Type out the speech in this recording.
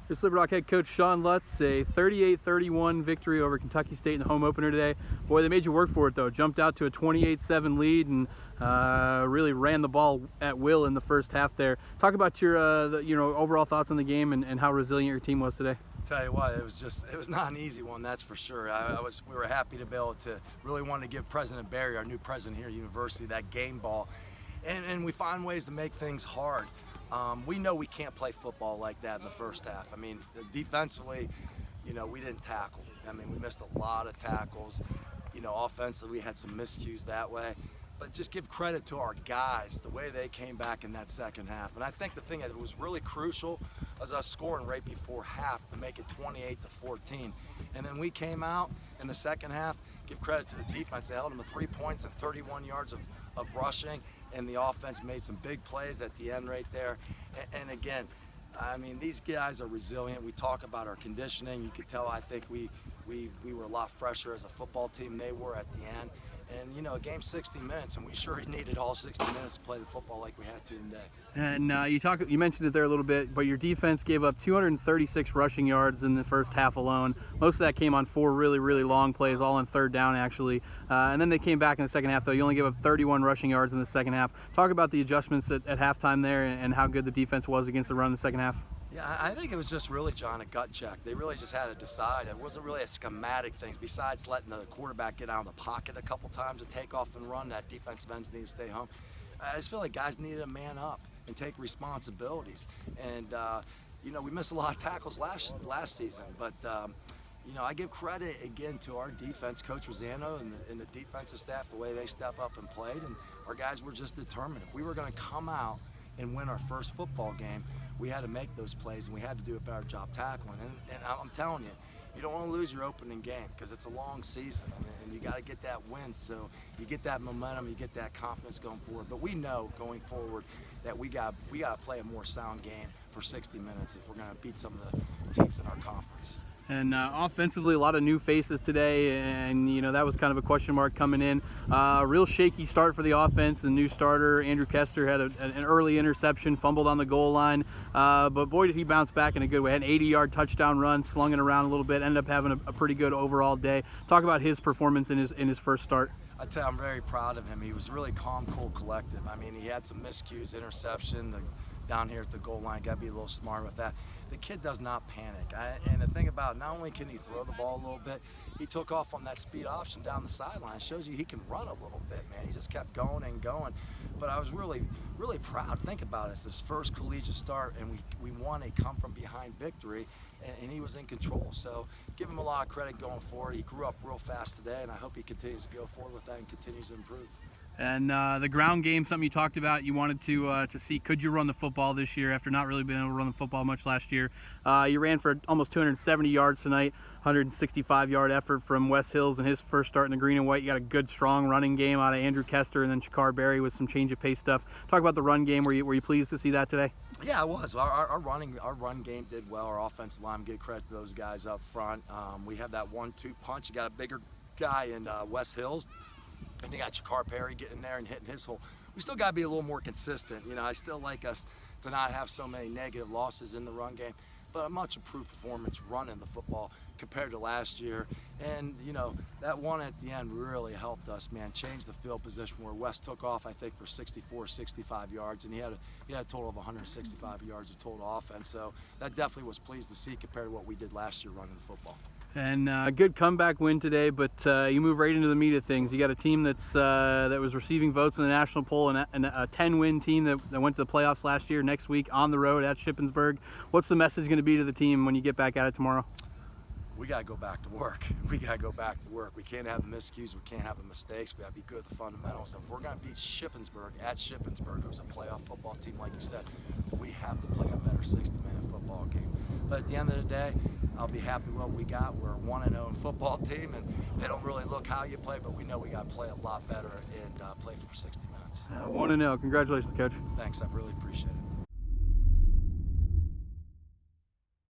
This is Liberty Rock head coach Shawn Lutz, a 38-31 victory over Kentucky State in the home opener today. Boy, they made you work for it though. Jumped out to a 28-7 lead and really ran the ball at will in the first half there. Talk about your overall thoughts on the game and how resilient your team was today. Tell you what, it was not an easy one, that's for sure. We were happy to be able to really want to give President Barry, our new president here at University, that game ball, and we find ways to make things hard. We know we can't play football like that in the first half. I mean, defensively, we didn't tackle. I mean, we missed a lot of tackles. Offensively, we had some miscues that way. But just give credit to our guys, the way they came back in that second half. And I think the thing that was really crucial was us scoring right before half to make it 28-14. And then we came out in the second half, give credit to the defense. They held them to 3 points and 31 yards of rushing, and the offense made some big plays at the end right there. And again, I mean, these guys are resilient. We talk about our conditioning. You could tell, I think we were a lot fresher as a football team than they were at the end. And a game 60 minutes, and we sure needed all 60 minutes to play the football like we had to today. And you mentioned it there a little bit, but your defense gave up 236 rushing yards in the first half alone. Most of that came on 4 really, really long plays, all on third down actually. And then they came back in the second half though. You only gave up 31 rushing yards in the second half. Talk about the adjustments at halftime there and how good the defense was against the run in the second half. Yeah, I think it was just really, John, a gut check. They really just had to decide. It wasn't really a schematic thing. Besides letting the quarterback get out of the pocket a couple times to take off and run, that defensive ends need to stay home. I just feel like guys needed to man up and take responsibilities. And, we missed a lot of tackles last season. But, I give credit, again, to our defense, Coach Rosanno and the defensive staff, the way they step up and played. And our guys were just determined. If we were going to come out and win our first football game, we had to make those plays, and we had to do a better job tackling. And I'm telling you, you don't want to lose your opening game because it's a long season, and you got to get that win. So you get that momentum, you get that confidence going forward. But we know going forward that we got to play a more sound game for 60 minutes if we're going to beat some of the teams in our conference. And offensively, a lot of new faces today, and that was kind of a question mark coming in. Real shaky start for the offense. The new starter, Andrew Kester, had an early interception, fumbled on the goal line, but boy did he bounce back in a good way. Had an 80-yard touchdown run, slung it around a little bit, ended up having a pretty good overall day. Talk about his performance in his first start. I tell you, I'm very proud of him. He was really calm, cool, collective. I mean, he had some miscues, interception, down here at the goal line. Got to be a little smart with that. The kid does not panic. And the thing about it, not only can he throw the ball a little bit, he took off on that speed option down the sideline. Shows you he can run a little bit, man. He just kept going and going. But I was really, really proud. Think about it. It's this first collegiate start, and we won a come-from-behind victory, and he was in control. So give him a lot of credit going forward. He grew up real fast today, and I hope he continues to go forward with that and continues to improve. And the ground game, something you talked about, you wanted to see, could you run the football this year after not really being able to run the football much last year? You ran for almost 270 yards tonight, 165-yard effort from Wes Hills in his first start in the green and white. You got a good, strong running game out of Andrew Kester and then Shakar Berry with some change of pace stuff. Talk about the run game. Were you pleased to see that today? Yeah, I was. Our run game did well. Our offensive line, give credit to those guys up front. We have that 1-2 punch. You got a bigger guy in Wes Hills. And you got Shakar Berry getting there and hitting his hole. We still got to be a little more consistent. I still like us to not have so many negative losses in the run game, but a much improved performance running the football compared to last year. And, that one at the end really helped us, man, change the field position where Wes took off, I think, for 64, 65 yards, and he had a total of 165 yards of total offense. So that definitely was pleased to see compared to what we did last year running the football. And a good comeback win today, but you move right into the meat of things. You got a team that was receiving votes in the national poll, and a 10-win team that went to the playoffs last year. Next week on the road at Shippensburg. What's the message going to be to the team when you get back at it tomorrow? We got to go back to work. We got to go back to work. We can't have the miscues. We can't have the mistakes. We got to be good at the fundamentals. And if we're going to beat Shippensburg at Shippensburg, who's a playoff football team, like you said, we have to play a better 60-minute football game. But at the end of the day, I'll be happy with what we got. We're a 1-0 football team, and they don't really look how you play, but we know we got to play a lot better and play for 60 minutes. 1-0. Congratulations, Coach. Thanks. I really appreciate it.